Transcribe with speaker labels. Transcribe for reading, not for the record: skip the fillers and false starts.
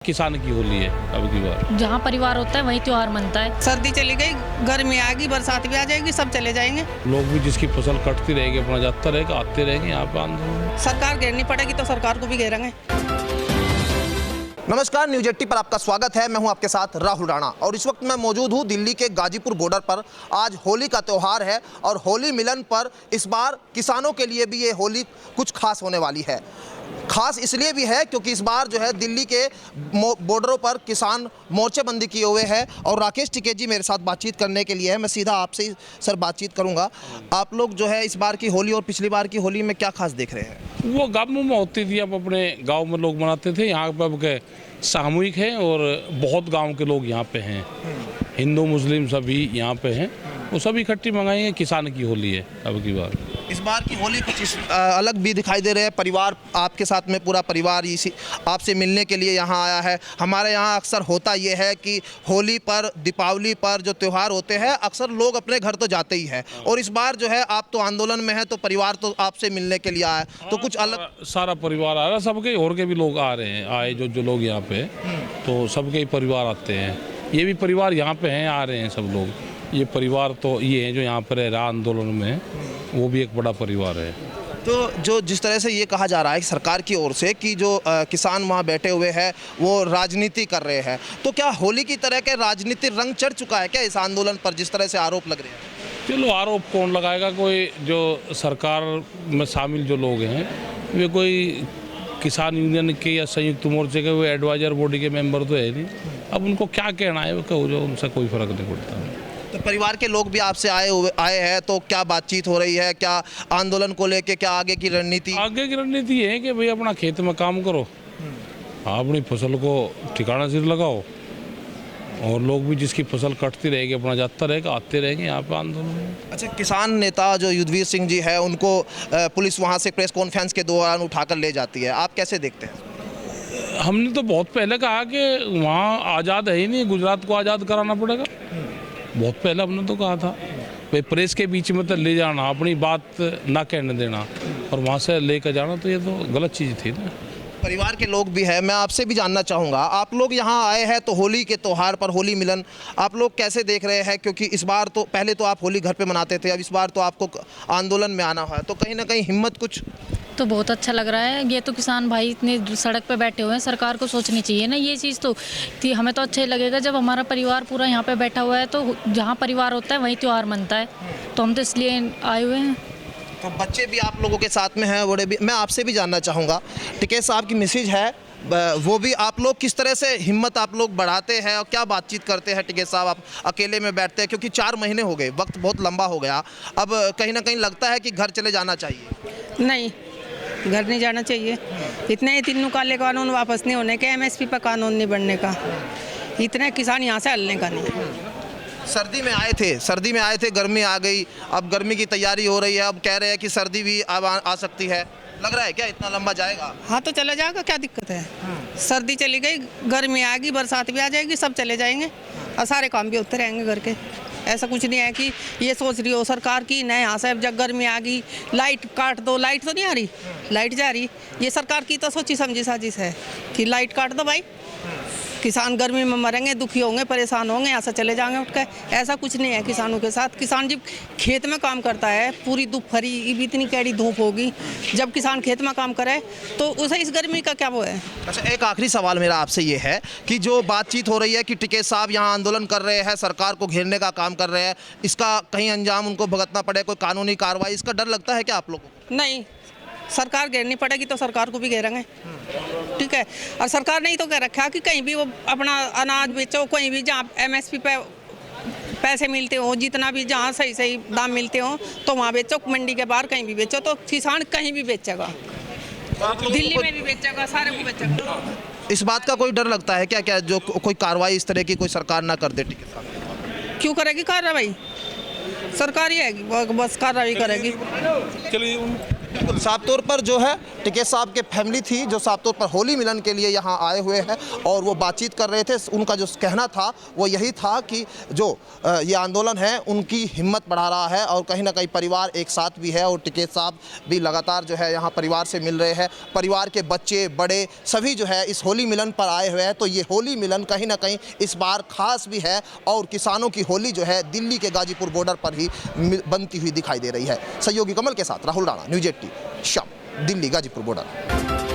Speaker 1: किसान की होली है अब की बार।
Speaker 2: जहाँ परिवार होता है वहीं त्योहार मनता है।
Speaker 3: सर्दी चली गई, गर्मी आ गई, बरसात भी आ जाएगी, सब चले जाएंगे।
Speaker 1: लोग भी जिसकी फसल कटती रहेगी अपना जाता रहेगा, आते रहेंगे यहाँ पे आंदोलन।
Speaker 3: सरकार घेरनी पड़ेगी तो सरकार को भी घेरेंगे।
Speaker 4: नमस्कार, न्यूज 80 पर आपका स्वागत है। मैं हूं आपके साथ राहुल राणा और इस वक्त मैं मौजूद हूं दिल्ली के गाजीपुर बॉर्डर पर। आज होली का त्यौहार है और होली मिलन पर इस बार किसानों के लिए भी ये होली कुछ खास होने वाली है। खास इसलिए भी है क्योंकि इस बार जो है दिल्ली के बॉर्डरों पर किसान मोर्चेबंदी किए हुए हैं और राकेश टिकैत जी मेरे साथ बातचीत करने के लिए है। मैं सीधा आपसे ही सर बातचीत करूंगा। आप लोग जो है इस बार की होली और पिछली बार की होली में क्या खास देख रहे हैं?
Speaker 1: वो गाँव में होती थी, अब अपने गांव में लोग मनाते थे। यहाँ पे अब के सामूहिक है और बहुत गांव के लोग यहाँ पे हैं, हिंदू मुस्लिम सभी यहाँ पे हैं। वो सभी इकट्ठी मंगाएंगे। किसान की होली है अब की बार।
Speaker 4: इस बार की होली कुछ अलग भी दिखाई दे रहे हैं। परिवार आपके साथ में पूरा परिवार इसी आपसे मिलने के लिए यहाँ आया है। हमारे यहाँ अक्सर होता ये है कि होली पर, दीपावली पर जो त्यौहार होते हैं अक्सर लोग अपने घर तो जाते ही हैं और इस बार जो है आप तो आंदोलन में है तो परिवार तो आपसे मिलने के लिए आया है, तो कुछ अलग
Speaker 1: सारा परिवार आ रहा है। सबके और के भी लोग आ रहे हैं, आए जो लोग यहाँ पे, तो सबके ही परिवार आते हैं। ये भी परिवार यहाँ पे हैं, आ रहे हैं सब लोग। ये परिवार तो ये है जो यहाँ पर रह रहा आंदोलन में, वो भी एक बड़ा परिवार है।
Speaker 4: तो जो जिस तरह से ये कहा जा रहा है सरकार की ओर से कि जो किसान वहाँ बैठे हुए हैं वो राजनीति कर रहे हैं, तो क्या होली की तरह के राजनीतिक रंग चढ़ चुका है क्या इस आंदोलन पर, जिस तरह से आरोप लग रहे हैं?
Speaker 1: चलो आरोप कौन लगाएगा? कोई जो सरकार में शामिल जो लोग हैं वे कोई किसान यूनियन के या संयुक्त मोर्चे के वो एडवाइजर बॉडी के मेंबर तो है नहीं। अब उनको क्या कहना है वो कहो, जो उनसे कोई फर्क नहीं पड़ता।
Speaker 4: तो परिवार के लोग भी आपसे आए हैं, तो क्या बातचीत हो रही है? क्या आंदोलन को लेके क्या आगे की रणनीति?
Speaker 1: आगे की रणनीति ये है कि भाई अपना खेत में काम करो, अपनी फसल को ठिकाना सिर लगाओ और लोग भी जिसकी फसल कटती रहेगी अपना जाता रहेगा, आते रहेंगे यहाँ पे आंदोलन।
Speaker 4: अच्छा, किसान नेता जो युद्धवीर सिंह जी है उनको पुलिस वहाँ से प्रेस कॉन्फ्रेंस के दौरान उठाकर ले जाती है, आप कैसे देखते हैं?
Speaker 1: हमने तो बहुत पहले कहा कि वहाँ आज़ाद है ही नहीं, गुजरात को आज़ाद कराना पड़ेगा। बहुत पहले हमने तो कहा था भाई प्रेस के बीच में तो ले जाना, अपनी बात ना कहने देना और वहाँ से लेकर जाना, तो ये तो गलत चीज़ थी ना।
Speaker 4: परिवार के लोग भी हैं, मैं आपसे भी जानना चाहूँगा, आप लोग यहाँ आए हैं तो होली के त्यौहार पर, होली मिलन आप लोग कैसे देख रहे हैं? क्योंकि इस बार तो पहले तो आप होली घर पे मनाते थे, अब इस बार तो आपको आंदोलन में आना है, तो कहीं ना कहीं हिम्मत कुछ
Speaker 2: तो बहुत अच्छा लग रहा है। ये तो किसान भाई इतने सड़क पे बैठे हुए हैं, सरकार को सोचनी चाहिए ना ये चीज़। तो थी हमें तो अच्छा ही लगेगा जब हमारा परिवार पूरा यहाँ पे बैठा हुआ है, तो जहाँ परिवार होता है वहीं त्यौहार मनता है, तो हम तो इसलिए आए हुए हैं।
Speaker 4: तो बच्चे भी आप लोगों के साथ में हैं, बड़े भी। मैं आपसे भी जानना चाहूँगा, टिकैत साहब की मैसेज है वो भी आप लोग किस तरह से हिम्मत आप लोग बढ़ाते हैं और क्या बातचीत करते हैं? टिकैत साहब आप अकेले में बैठते हैं क्योंकि 4 महीने हो गए, वक्त बहुत लंबा हो गया, अब कहीं ना कहीं लगता है कि घर चले जाना चाहिए?
Speaker 3: नहीं, घर नहीं जाना चाहिए। इतने ही 3 काले कानून वापस नहीं होने के, MSP पर कानून नहीं बनने का, इतने किसान यहाँ से हलने का नहीं।
Speaker 4: सर्दी में आए थे, गर्मी आ गई, अब गर्मी की तैयारी हो रही है, अब कह रहे हैं कि सर्दी भी अब आ सकती है, लग रहा है क्या इतना लंबा जाएगा?
Speaker 3: हाँ तो चला जाएगा, क्या दिक्कत है? सर्दी चली गई, गर्मी आ गई, बरसात भी आ जाएगी, सब चले जाएंगे और सारे काम भी होते रहेंगे घर के। ऐसा कुछ नहीं है कि ये सोच रही हो सरकार की नहीं यहाँ से जब गर्मी आ गई लाइट काट दो, लाइट तो नहीं आ रही, लाइट जा रही। ये सरकार की तो सोची समझी साजिश है कि लाइट काट दो भाई, किसान गर्मी में मरेंगे, दुखी होंगे, परेशान होंगे, यहाँ से चले जाएंगे उठ कर। ऐसा कुछ नहीं है किसानों के साथ। किसान जब खेत में काम करता है, पूरी दोपहरी इतनी कैडी धूप होगी, जब किसान खेत में काम करे तो उसे इस गर्मी का क्या वो है?
Speaker 4: अच्छा, एक आखिरी सवाल मेरा आपसे ये है कि जो बातचीत हो रही है कि टिकैत साहब यहाँ आंदोलन कर रहे हैं, सरकार को घेरने का काम कर रहे हैं, इसका कहीं अंजाम उनको भुगतना पड़े, कोई कानूनी कार्रवाई, इसका डर लगता है क्या आप लोगों को?
Speaker 3: नहीं, सरकार घेरनी पड़ेगी तो सरकार को भी घेरेंगे, ठीक है। और सरकार ने ही तो कह रखा कि कहीं भी वो अपना अनाज बेचो, कहीं भी जहाँ MSP पे पैसे मिलते हो, जितना भी जहाँ सही सही दाम मिलते हो तो वहाँ बेचो, मंडी के बाहर कहीं भी बेचो, तो किसान कहीं भी बेचेगा, दिल्ली में भी बेचेगा, सारे को बेचेगा।
Speaker 4: इस बात का कोई डर लगता है क्या क्या जो कोई कार्रवाई इस तरह की कोई सरकार ना कर दे? टिकैत साहब
Speaker 3: क्यों करेगी कार्रवाई? सरकार ही है बस कार्रवाई करेगी।
Speaker 1: चलिए
Speaker 4: बिल्कुल, साफ तौर पर जो है टिकैत साहब के फैमिली थी जो साफ तौर पर होली मिलन के लिए यहाँ आए हुए हैं और वो बातचीत कर रहे थे। उनका जो कहना था वो यही था कि जो ये आंदोलन है उनकी हिम्मत बढ़ा रहा है और कहीं ना कहीं परिवार एक साथ भी है और टिकैत साहब भी लगातार जो है यहाँ परिवार से मिल रहे हैं। परिवार के बच्चे बड़े सभी जो है इस होली मिलन पर आए हुए हैं। तो ये होली मिलन कहीं ना कहीं इस बार खास भी है और किसानों की होली जो है दिल्ली के गाजीपुर बॉर्डर पर ही बनती हुई दिखाई दे रही है। सहयोगी कमल के साथ राहुल राणा, न्यूज़ 18 शाम, दिल्ली गाजीपुर बॉर्डर।